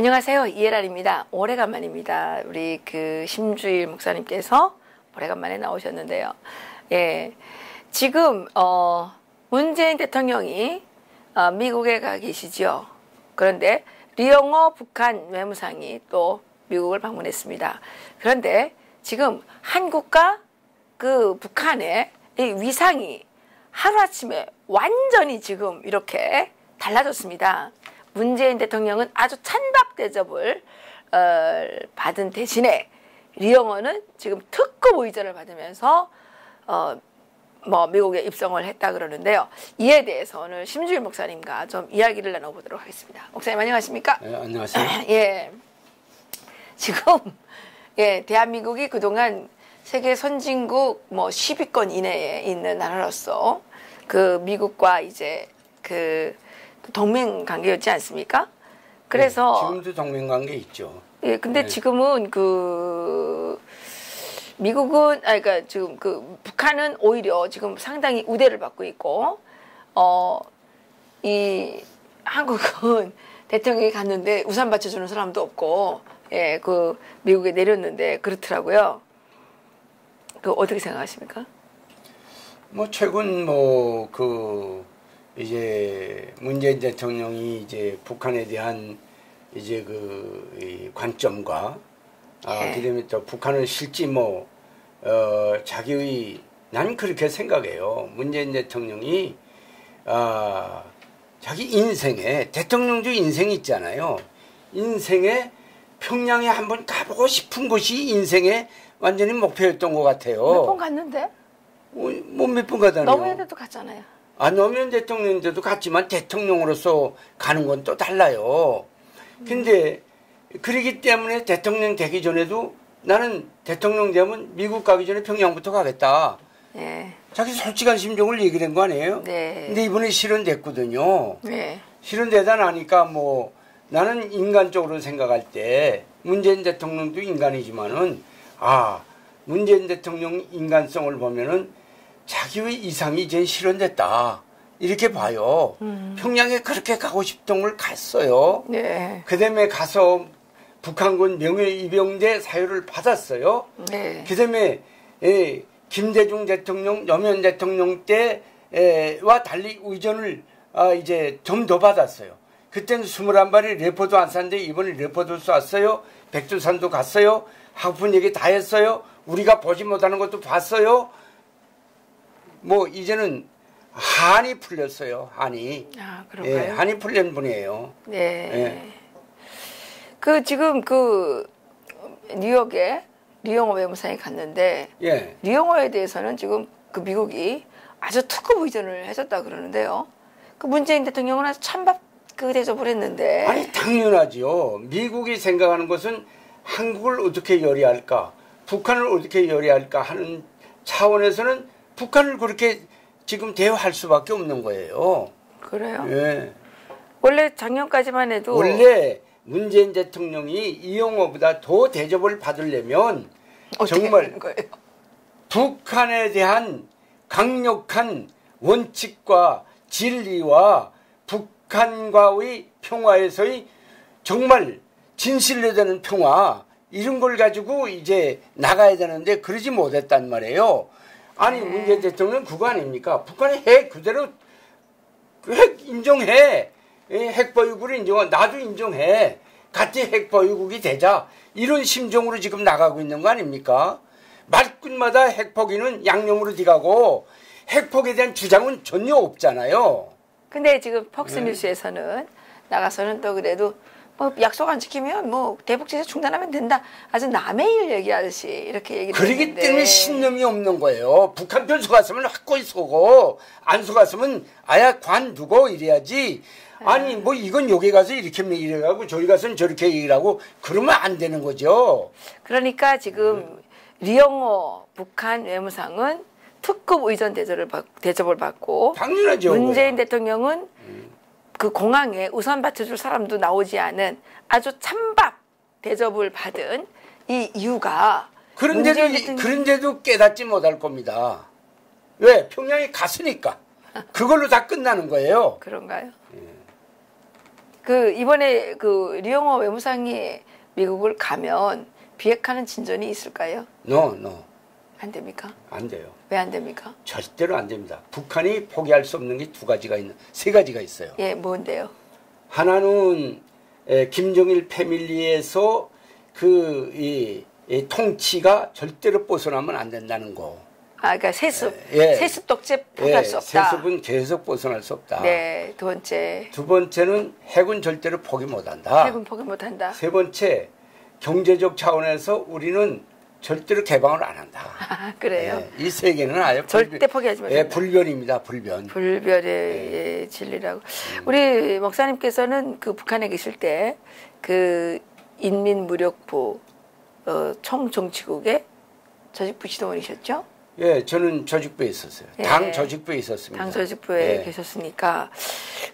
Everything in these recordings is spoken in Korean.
안녕하세요. 이해란입니다. 오래간만입니다. 우리 심주일 목사님께서 오래간만에 나오셨는데요. 예, 지금 문재인 대통령이 미국에 가 계시죠. 그런데 리영호 북한 외무상이 또 미국을 방문했습니다. 그런데 지금 한국과 북한의 이 위상이 하루아침에 완전히 지금 이렇게 달라졌습니다. 문재인 대통령은 아주 찬밥 대접을 받은 대신에 리영호는 지금 특급 의전을 받으면서 미국에 입성을 했다 그러는데요. 이에 대해서 오늘 심주일 목사님과 좀 이야기를 나눠보도록 하겠습니다. 목사님 안녕하십니까? 네, 안녕하세요. 예, 지금 대한민국이 그동안 세계 선진국 10위권 이내에 있는 나라로서 미국과 이제 동맹 관계였지 않습니까? 그래서 네, 지금도 동맹 관계 있죠. 예, 근데 네. 지금은 미국은 그러니까 지금 북한은 오히려 지금 상당히 우대를 받고 있고 이 한국은 대통령이 갔는데 우산 받쳐주는 사람도 없고 미국에 내렸는데 그렇더라고요. 어떻게 생각하십니까? 최근 이제 문재인 대통령이 이제 북한에 대한 이제 이 관점과 그다음에 또 북한을 실지 자기의 난 그렇게 생각해요. 문재인 대통령이 자기 인생에 대통령도 인생이 있잖아요. 인생에 평양에 한번 가보고 싶은 곳이 인생의 완전히 목표였던 것 같아요. 몇 번 갔는데? 몇 번 가다니요? 노무현도 갔잖아요. 노무현 대통령인데도 갔지만 대통령으로서 가는 건 또 달라요. 근데 그러기 때문에 대통령 되기 전에도 나는 대통령 되면 미국 가기 전에 평양부터 가겠다. 네. 자기 솔직한 심정을 얘기한 거 아니에요? 네. 근데 이번에 실현됐거든요. 네. 실현되다 나니까 나는 인간적으로 생각할 때 문재인 대통령도 인간이지만은 문재인 대통령 인간성을 보면은 자기의 이상이 이제 실현됐다. 이렇게 봐요. 평양에 그렇게 가고 싶던 걸 갔어요. 네. 그 다음에 가서 북한군 명예이병제 사유를 받았어요. 네. 그 다음에 김대중 대통령, 노무현 대통령 때와 달리 의전을 이제 좀 더 받았어요. 그때는 21발이 레포도 안 쐈는데 이번에 레포도 쐈어요. 백두산도 갔어요. 하고픈 얘기 다 했어요. 우리가 보지 못하는 것도 봤어요. 이제는 한이 풀렸어요. 한이. 그런가요? 예, 한이 풀린 분이에요. 네. 지금 뉴욕에 리영호 외무상이 갔는데 리영호에 대해서는 지금 미국이 아주 특급 의전을 해줬다 그러는데요. 문재인 대통령은 아주 찬밥 대접을 했는데. 아니 당연하죠. 미국이 생각하는 것은 한국을 어떻게 요리할까, 북한을 어떻게 요리할까 하는 차원에서는 북한을 그렇게 지금 대화할 수밖에 없는 거예요. 그래요? 예. 원래 작년까지만 해도 원래 문재인 대통령이 이영호보다 더 대접을 받으려면 정말 북한에 대한 강력한 원칙과 진리와 북한과의 평화에서의 정말 진실로 되는 평화 이런 걸 가지고 이제 나가야 되는데 그러지 못했단 말이에요. 아니 문재인 대통령은 그거 아닙니까? 북한의 핵 그대로 핵 인정해. 핵 보유국을 인정해. 나도 인정해. 같이 핵 보유국이 되자. 이런 심정으로 지금 나가고 있는 거 아닙니까? 말끝마다 핵 포기는 양념으로 들어가고 핵 포기에 대한 주장은 전혀 없잖아요. 근데 지금 폭스뉴스에서는 나가서는 또 그래도 약속 안 지키면 대북제재 중단하면 된다. 아주 남의 일 얘기하듯이 이렇게 얘기를 그러기 했는데. 때문에 신념이 없는 거예요. 북한 편 속았으면 확고히 쏘고 안 속았으면 아야 관두고 이래야지. 아니 이건 여기 가서 이렇게 얘기하고 저기 가서는 저렇게 얘기하고 그러면 안 되는 거죠. 그러니까 지금 리영호 북한 외무상은 특급 의전 대접을 받고 당연하죠. 문재인 대통령은 공항에 우산 받쳐줄 사람도 나오지 않은 아주 찬밥 대접을 받은 이 이유가 그런데도 깨닫지 못할 겁니다. 왜? 평양에 갔으니까. 그걸로 다 끝나는 거예요. 그런가요? 그 이번에 그 류영호 외무상이 미국을 가면 비핵화는 진전이 있을까요? No. 안 됩니까? 안 돼요. 왜 안 됩니까? 절대로 안 됩니다. 북한이 포기할 수 없는 게 세 가지가 있어요. 예, 뭔데요? 하나는 김정일 패밀리에서 이 통치가 절대로 벗어나면 안 된다는 거. 아, 그러니까 세습 독재 포기할 수 없다. 세습은 계속 벗어날 수 없다. 네, 두 번째. 두 번째는 핵은 절대로 포기 못한다. 핵은 포기 못한다. 세 번째, 경제적 차원에서 우리는 절대로 개방을 안 한다. 아, 그래요? 이 세 개는 아예 절대 포기하지 못한다. 불변입니다. 불변. 불변의 진리라고. 우리 목사님께서는 그 북한에 계실 때 그 인민무력부 총정치국의 조직부 지도원이셨죠? 예, 저는 조직부에 있었어요. 예. 당 조직부에 있었습니다. 당 조직부에 계셨으니까.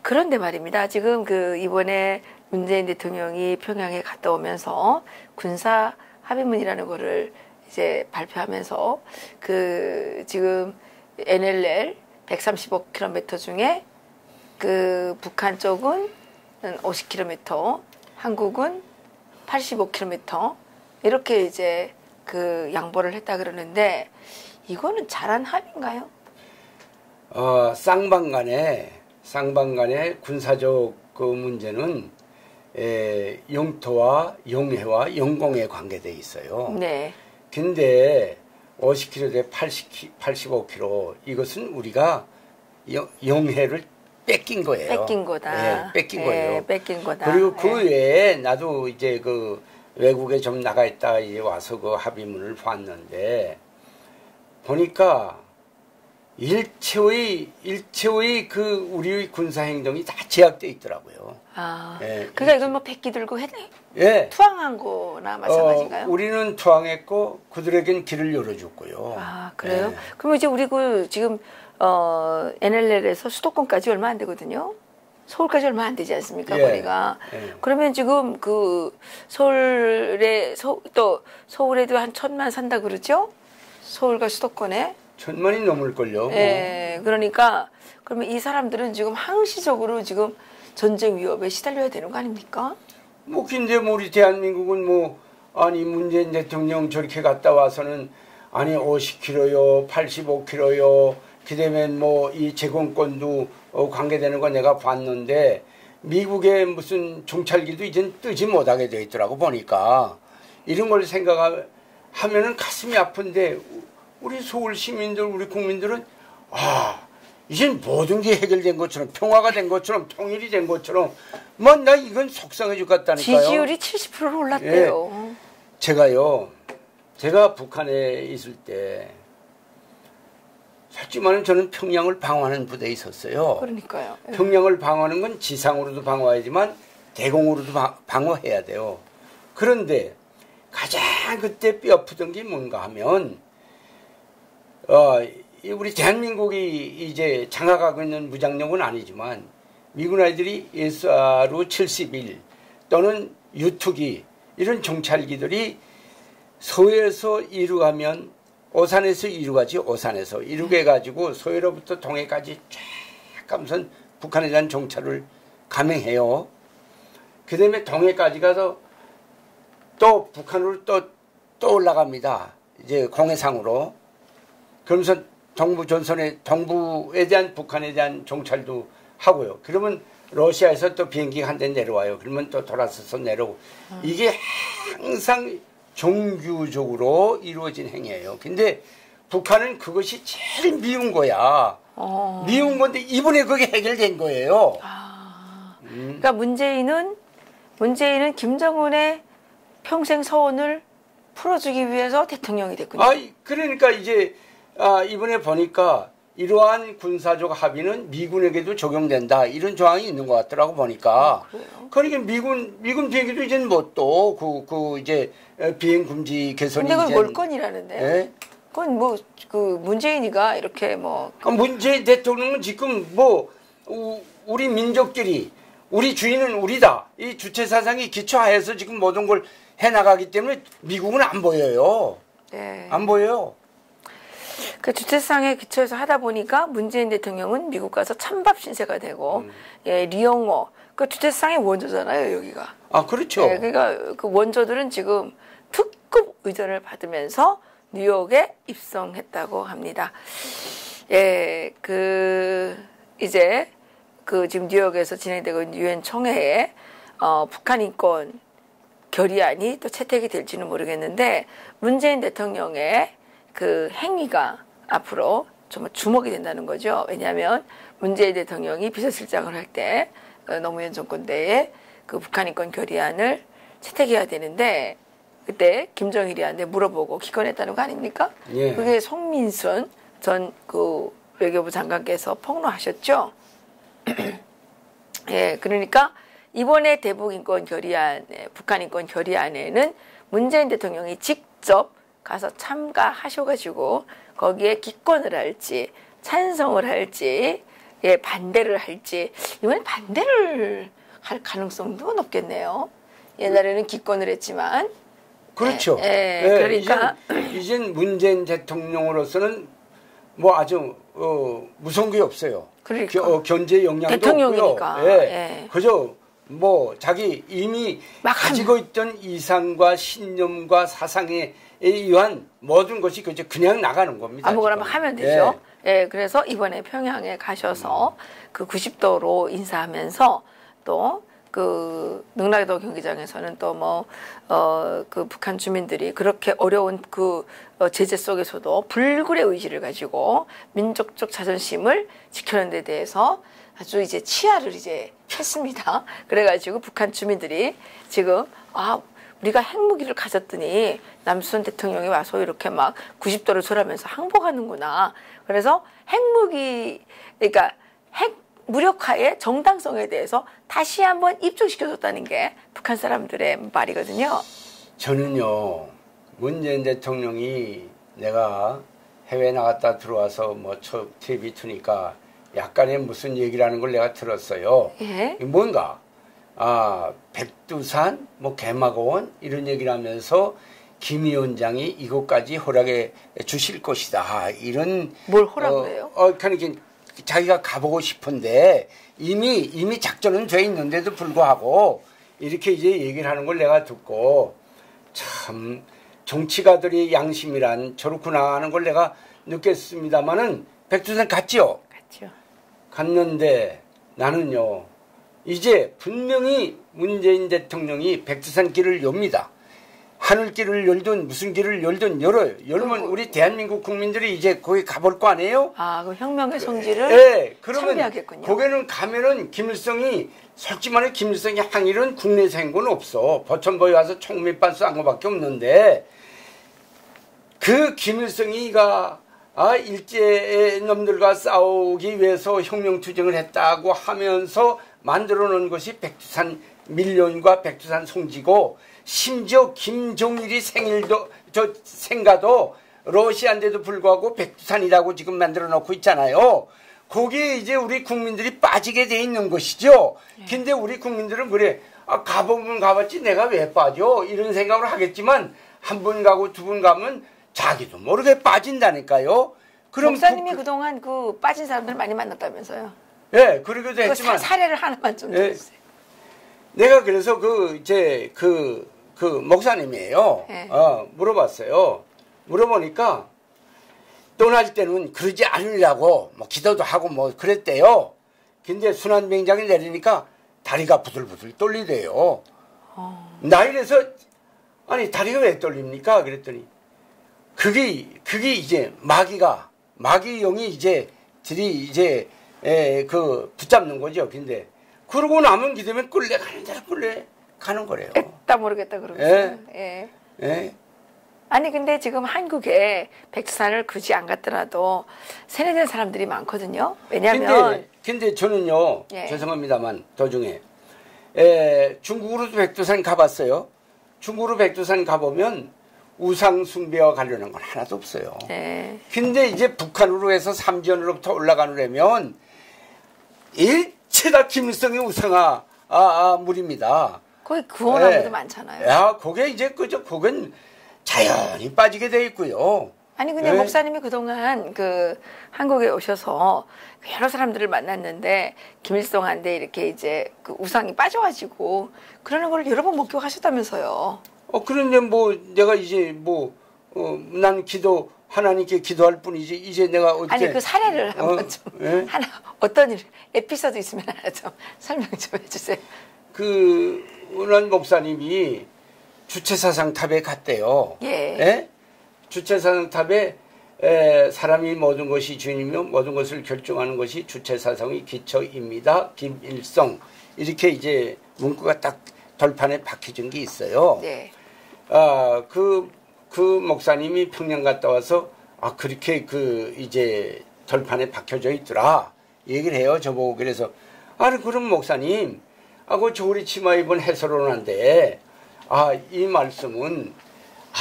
그런데 말입니다. 지금 그 이번에 문재인 대통령이 평양에 갔다 오면서 군사 합의문이라는 거를 이제 발표하면서 그 지금 NLL 135km 중에 그 북한 쪽은 50km, 한국은 85km 이렇게 이제 그 양보를 했다 그러는데 이거는 잘한 합의인가요? 쌍방간의 군사적 그 문제는 영토와 영해와 영공에 관계되어 있어요. 네. 근데 50km 대 85km 이것은 우리가 영해를 뺏긴 거예요. 뺏긴 거다. 뺏긴 거예요. 뺏긴 거다. 그리고 그 외에 나도 이제 그 외국에 좀 나가 있다 이제 와서 그 합의문을 봤는데 보니까 일체의 그 우리의 군사 행동이 다 제약되어 있더라고요. 그러니까 이건 뭐 백기 들고 투항한 거나 마찬가지인가요? 우리는 투항했고 그들에겐 길을 열어줬고요. 아, 그래요? 그럼 이제 우리 그 지금 NLL에서 수도권까지 얼마 안 되거든요. 서울까지 얼마 안 되지 않습니까, 거리가? 그러면 지금 그 또 서울에도 한 1,000만 산다 그러죠? 서울과 수도권에 1,000만이 넘을걸요. 그러니까 그러면 이 사람들은 지금 항시적으로 지금 전쟁 위협에 시달려야 되는 거 아닙니까? 근데 우리 대한민국은 문재인 대통령 저렇게 갔다 와서는 50km요, 85km요, 그다음에 이 제공권도 관계되는 거 내가 봤는데 미국의 무슨 정찰기도 이젠 뜨지 못하게 돼 있더라고 보니까 이런 걸 생각하면은 가슴이 아픈데 우리 서울 시민들, 우리 국민들은 이젠 모든 게 해결된 것처럼 평화가 된 것처럼 통일이 된 것처럼 나 이건 속상해 죽겠다니까요. 지지율이 70%로 올랐대요. 제가 북한에 있을 때 솔직히 말하면 저는 평양을 방어하는 부대에 있었어요. 그러니까요. 평양을 방어하는 건 지상으로도 방어해야지만 대공으로도 방어해야 돼요. 그런데 가장 그때 뼈아프던 게 뭔가 하면 우리 대한민국이 이제 장악하고 있는 무장력은 아니지만 미군 아이들이 SRU-71 또는 유투기 이런 정찰기들이 서해에서 이륙하면 오산에서 이륙하지 오산에서 이륙해가지고 서해로부터 동해까지 쫙 가면서 북한에 대한 정찰을 감행해요. 그 다음에 동해까지 가서 또 북한으로 또 올라갑니다. 이제 공해상으로. 그러면서 동부에 대한 북한에 대한 정찰도 하고요. 그러면 러시아에서 또 비행기 한 대 내려와요. 그러면 또 돌아서서 내려오고. 이게 항상 정규적으로 이루어진 행위예요. 근데 북한은 그것이 제일 미운 거야. 미운 건데 이번에 그게 해결된 거예요. 그러니까 문재인은 김정은의 평생 서원을 풀어주기 위해서 대통령이 됐군요. 그러니까 이제 이번에 보니까 이러한 군사적 합의는 미군에게도 적용된다 이런 조항이 있는 것 같더라고 보니까. 그러니까 미군 비행기도 이제는 이제 비행 금지 개선이. 근데 그건 몰건이라는데요. 그건 문재인이가 이렇게 문재인 대통령은 지금 우리 민족끼리 우리 주인은 우리다 이 주체 사상이 기초하에서 지금 모든 걸 해나가기 때문에 미국은 안 보여요. 안 보여요. 그 주체상에 기초해서 하다 보니까 문재인 대통령은 미국 가서 찬밥 신세가 되고, 예, 리용호 그 주체상의 원조잖아요, 여기가. 아, 그렇죠. 예, 그러니까 그 원조들은 지금 특급 의전을 받으면서 뉴욕에 입성했다고 합니다. 예, 이제 지금 뉴욕에서 진행되고 있는 유엔 총회에 북한 인권 결의안이 또 채택이 될지는 모르겠는데 문재인 대통령의 그 행위가 앞으로 정말 주목이 된다는 거죠. 왜냐하면 문재인 대통령이 비서실장을 할 때 노무현 정권 때에 그 북한 인권 결의안을 채택해야 되는데 그때 김정일이한테 물어보고 기권했다는 거 아닙니까? 예. 그게 송민순 전 그 외교부 장관께서 폭로하셨죠. 예, 그러니까 이번에 대북 인권 결의안, 북한 인권 결의안에는 문재인 대통령이 직접 가서 참가하셔가지고 거기에 기권을 할지 찬성을 할지 예, 반대를 할지 이번엔 반대를 할 가능성도 높겠네요. 옛날에는 기권을 했지만 그렇죠. 예, 그러니까 이젠 문재인 대통령으로서는 뭐 아주 무서운 게 없어요. 그러니까. 견제 영향도 대통령이니까. 없고요. 예. 예. 그저 뭐 자기 이미 가지고 있던 이상과 신념과 사상에 의한 모든 것이 그냥 나가는 겁니다. 아무거나 막 하면 되죠. 예. 그래서 이번에 평양에 가셔서 그 90도로 인사하면서 또 그 능라도 경기장에서는 또 뭐 그 북한 주민들이 그렇게 어려운 그 제재 속에서도 불굴의 의지를 가지고 민족적 자존심을 지켜낸 데 대해서 아주 이제 치하를 이제 했습니다. 그래가지고 북한 주민들이 지금 우리가 핵무기를 가졌더니 남순 대통령이 와서 이렇게 막 90도를 돌아면서 항복하는구나. 그래서 핵무기 그러니까 핵 무력화의 정당성에 대해서 다시 한번 입증시켜줬다는 게 북한 사람들의 말이거든요. 저는요 문재인 대통령이 내가 해외 나갔다 들어와서 뭐 TV 트니까 약간의 무슨 얘기라는 걸 내가 들었어요. 예? 뭔가 백두산 뭐 개마고원 이런 얘기를 하면서 김 위원장이 이곳까지 허락해 주실 것이다. 이런 뭘 허락해요? 그러니까 자기가 가보고 싶은데 이미 작전은 돼 있는데도 불구하고 이렇게 이제 얘기를 하는 걸 내가 듣고 참 정치가들의 양심이란 저렇구나 하는 걸 내가 느꼈습니다마는 백두산 갔죠? 갔죠. 갔는데 나는요 이제 분명히 문재인 대통령이 백두산 길을 엽니다. 하늘길을 열든 무슨 길을 열든 열면 우리 대한민국 국민들이 이제 거기 가볼 거 아니에요? 그 혁명의 성지를 네, 그러면 참배하겠군요. 거기는 가면은 김일성이 솔직히 말해 김일성이 한 일은 국내에서 한 건 없어. 버천보에 와서 총 몇 발 쏜 거밖에 없는데 그 김일성이가 일제 놈들과 싸우기 위해서 혁명투쟁을 했다고 하면서 만들어 놓은 것이 백두산 밀련과 백두산 송지고 심지어 김종일이 생가도 러시아인데도 불구하고 백두산이라고 지금 만들어 놓고 있잖아요. 거기에 이제 우리 국민들이 빠지게 돼 있는 것이죠. 근데 우리 국민들은 그래. 가보면 가봤지 내가 왜 빠져? 이런 생각을 하겠지만 한 번 가고 두 번 가면 자기도 모르게 빠진다니까요. 그럼 목사님이 그동안 그 빠진 사람들 많이 만났다면서요. 네, 그러기도 했지만 사례를 하나만 좀 들어주세요. 내가 그래서 그 목사님이에요. 네. 물어봤어요. 물어보니까 떠날 때는 그러지 않으려고 뭐 기도도 하고 뭐 그랬대요. 근데 순환병장이 내리니까 다리가 부들부들 떨리대요. 나 이래서 아니 다리가 왜 떨립니까? 그랬더니 그게 이제 마귀형이 이제 붙잡는 거죠. 근데 그러고 나면 기대면 가는 대로 가는 거래요. 딱 모르겠다 그러면서. 예. 아니 근데 지금 한국에 백두산을 굳이 안 갔더라도 세뇌된 사람들이 많거든요. 왜냐하면 근데 저는요. 죄송합니다만 도중에 중국으로도 백두산 가봤어요. 중국으로 백두산 가보면 우상 숭배와 관련한 건 하나도 없어요. 근데 이제 북한으로 해서 삼지연으로부터 올라가려면 일체다 김일성의 우상화 물입니다. 거기 구원하는 것도 많잖아요. 그게 이제 거긴 자연히 빠지게 돼 있고요. 아니 근데 네? 목사님이 그동안 그 한국에 오셔서 여러 사람들을 만났는데 김일성한테 이렇게 이제 그 우상이 빠져가지고 그러는 걸 여러 번 목격하셨다면서요. 그런데 뭐 내가 이제 난 하나님께 기도할 뿐이지 이제 내가 어떻게 아니 그 사례를 한번 좀 예? 하나 어떤 일 에피소드 있으면 하나 좀 설명 좀 해주세요. 그 은한 목사님이 주체사상탑에 갔대요. 예. 예? 주체사상탑에 사람이 모든 것이 주인이며 모든 것을 결정하는 것이 주체사상의 기초입니다. 김일성 이렇게 이제 문구가 딱 돌판에 박혀진 게 있어요. 네. 그 목사님이 평양 갔다 와서 그렇게 이제 돌판에 박혀져 있더라 얘기를 해요. 저보고. 그래서 그럼 목사님 그 저고리 치마 입은 해설원한데 이 말씀은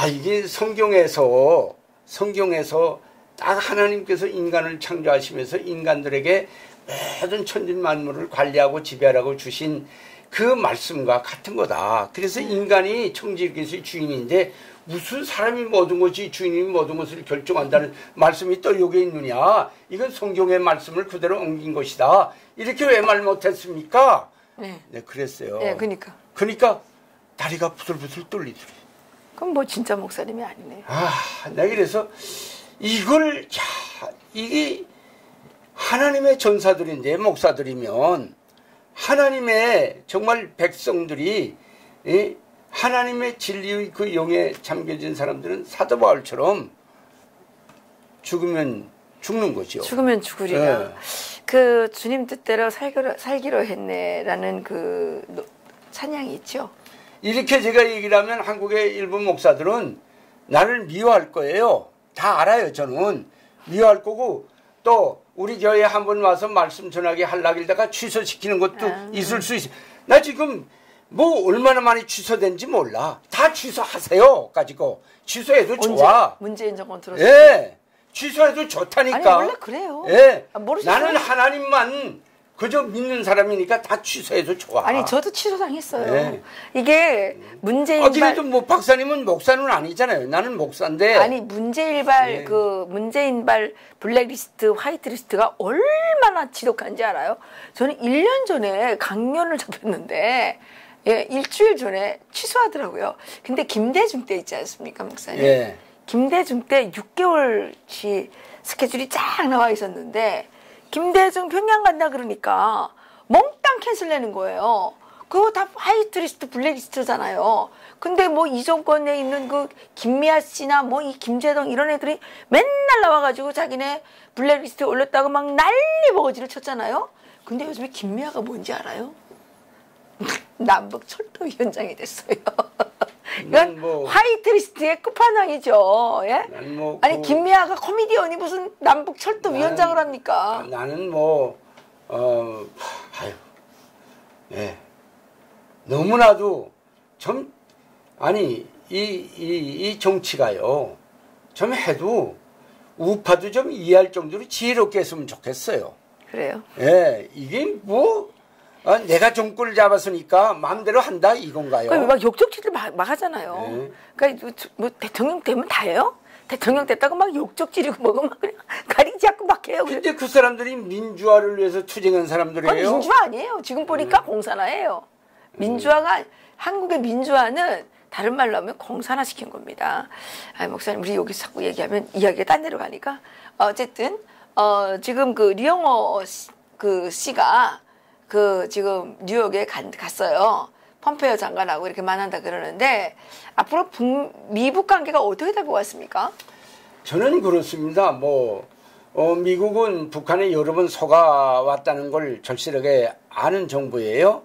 이게 성경에서 딱 하나님께서 인간을 창조하시면서 인간들에게 모든 천진 만물을 관리하고 지배하라고 주신 그 말씀과 같은 거다. 그래서 인간이 청지기의 주인인데 무슨 사람이 모든 것이 주인이 모든 것을 결정한다는 말씀이 또 여기에 있느냐. 이건 성경의 말씀을 그대로 옮긴 것이다. 이렇게 왜 말 못했습니까? 네, 그랬어요. 네, 그러니까 다리가 부들부들 떨리더래. 그럼 뭐 진짜 목사님이 아니네. 내가 그래서 이게 하나님의 전사들인데 목사들이면 하나님의 정말 백성들이 하나님의 진리의 그 용에 잠겨진 사람들은 사도 바울처럼 죽으면 죽는 거죠. 죽으면 죽으리라. 네. 그 주님 뜻대로 살기로 했네라는 그 찬양이 있죠. 이렇게 제가 얘기를 하면 한국의 일부 목사들은 나를 미워할 거예요. 다 알아요. 저는 미워할 거고 또 우리 교회에 한번 와서 말씀 전하게 하려길다가 취소시키는 것도 있을 수 있어요. 나 지금 얼마나 많이 취소된지 몰라. 다 취소하세요. 가지고 취소해도 좋아. 문재인 정권 들었어요. 예, 취소해도 좋다니까. 아니 원래 그래요. 예, 모르시죠? 나는 하나님만 그저 믿는 사람이니까 다 취소해도 좋아. 아니 저도 취소당했어요. 네. 이게 문재인발. 그래도 박사님은 목사는 아니잖아요. 나는 목사인데. 아니 문재인발 문재인발 블랙리스트, 화이트리스트가 얼마나 지독한지 알아요? 저는 1년 전에 강연을 접했는데 일주일 전에 취소하더라고요. 근데 김대중 때 있지 않습니까, 목사님? 예. 김대중 때 6개월치 스케줄이 쫙 나와 있었는데. 김대중 평양 간다 그러니까 몽땅 캔슬되는 거예요. 그거 다 화이트리스트, 블랙리스트잖아요. 근데 이 정권에 있는 그 김미아 씨나 이 김재동 이런 애들이 맨날 나와가지고 자기네 블랙리스트에 올렸다고 막 난리 버거지를 쳤잖아요. 근데 요즘에 김미아가 뭔지 알아요? 남북철도위원장이 됐어요. 이건 화이트리스트의 끝판왕이죠. 예? 아니 김미아가 코미디언이 무슨 남북철도위원장을 합니까? 나는 너무나도 좀 이 정치가요 좀 해도 우파도 좀 이해할 정도로 지혜롭게 했으면 좋겠어요. 그래요? 예, 이게 내가 정권을 잡았으니까 마음대로 한다 이건가요? 막 욕적질을 막 하잖아요. 네. 그러니까 대통령 되면 다예요? 대통령 됐다고 막 욕적질이고 막 그냥 가리지 않고 막 해요. 근데 그 사람들이 민주화를 위해서 투쟁한 사람들이에요. 민주화 아니에요. 지금 보니까 공산화예요. 민주화가 한국의 민주화는 다른 말로 하면 공산화 시킨 겁니다. 목사님 우리 여기 자꾸 얘기하면 이야기가 딴 데로 가니까 어쨌든 지금 그 리영호 씨가 지금 뉴욕에 갔어요. 폼페이오 장관하고 이렇게 만난다 그러는데 앞으로 미북 관계가 어떻게 될 것 같습니까? 저는 그렇습니다. 미국은 북한에 여러 번 속아왔다는 걸 절실하게 아는 정부예요.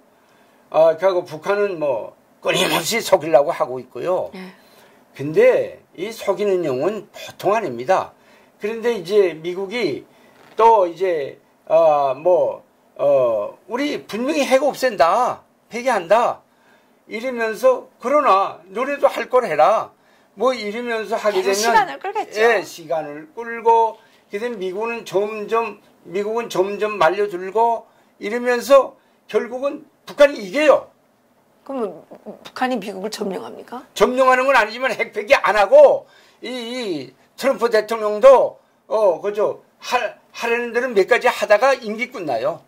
그리고 북한은 끊임없이 속이려고 하고 있고요. 근데 이 속이는 용은 보통 아닙니다. 그런데 이제 미국이 또 이제 우리 분명히 핵 없앤다, 폐기한다 이러면서 그러나 너네도 할 걸 해라 이러면서 하게 되면 시간을 끌겠죠. 예, 시간을 끌고 그래서 미국은 점점 말려들고 이러면서 결국은 북한이 이겨요. 그럼 북한이 미국을 점령합니까? 점령하는 건 아니지만 핵 폐기 안 하고 이 트럼프 대통령도 그죠 하려는 대로 몇 가지 하다가 임기 끝나요.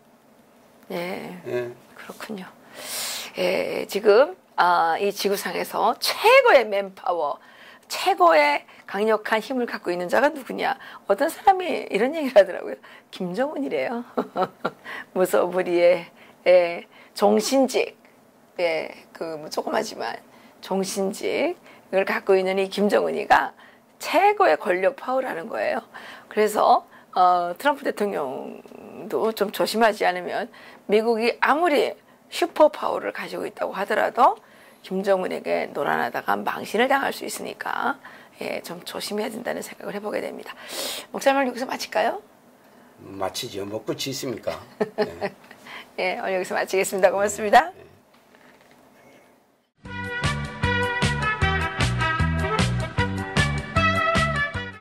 네, 예. 그렇군요. 예, 지금 이 지구상에서 최고의 맨파워, 최고의 강력한 힘을 갖고 있는 자가 누구냐? 어떤 사람이 이런 얘기를 하더라고요. 김정은이래요. 무소불위의 종신직, 뭐 조그마지만 종신직을 갖고 있는 이 김정은이가 최고의 권력 파워라는 거예요. 그래서 트럼프 대통령도 좀 조심하지 않으면 미국이 아무리 슈퍼 파워를 가지고 있다고 하더라도 김정은에게 노란하다가 망신을 당할 수 있으니까 좀 조심해야 된다는 생각을 해보게 됩니다. 목사님 여기서 마칠까요? 마치죠. 뭐 끝이 있습니까? 네. 오늘 여기서 마치겠습니다. 고맙습니다.